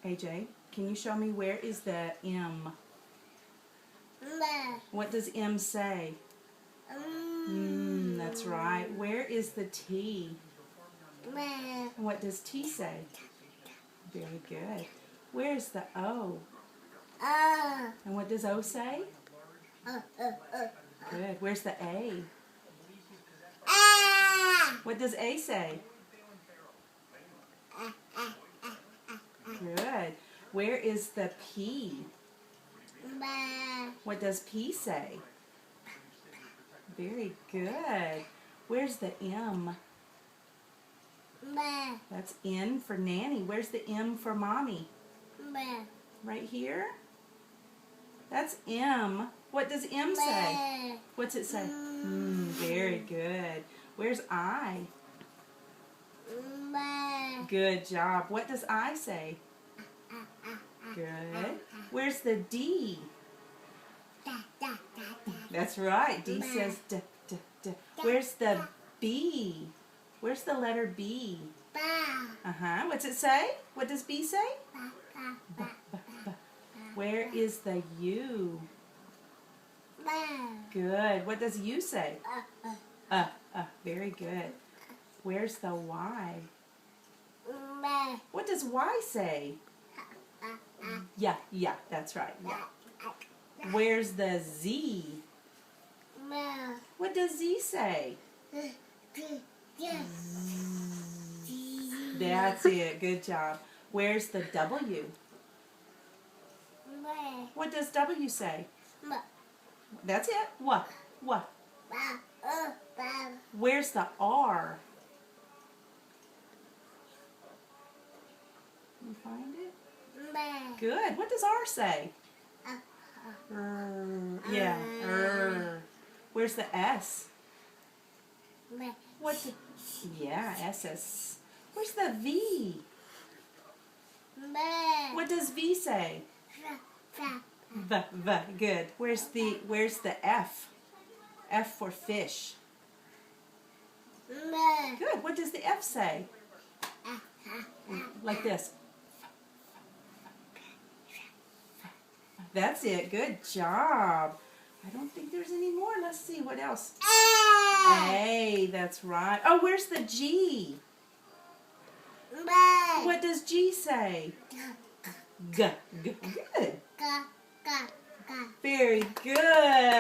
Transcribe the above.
AJ, can you show me where is the M? What does M say? That's right. Where is the T? And what does T say? Very good. Where's the O? And what does O say? Good. Where's the A? What does A say? Good. Where is the P? What does P say? Very good. Where's the M? That's N for nanny. Where's the M for mommy? Right here? That's M. What does M say? What's it say? Very good. Where's I? Good job. What does I say? Good. Where's the D? That's right. D says D, D, D. Where's the B? Where's the letter B? What's it say? What does B say? B, B, B. Where is the U? Good. What does U say? Very good. Where's the Y? What does Y say? Yeah, that's right. Yeah. Where's the Z? What does Z say? That's it. Good job. Where's the W? What does W say? That's it. What? Where's the R? You find it? Good. What does R say? Yeah. Where's the S? Yeah, S. Where's the V? What does V say? V. Good. Where's the F? F for fish. Good. What does the F say? Like this. That's it. Good job. I don't think there's any more. Let's see. What else? A. That's right. Oh, where's the G? What does G say? G. Good. Very good.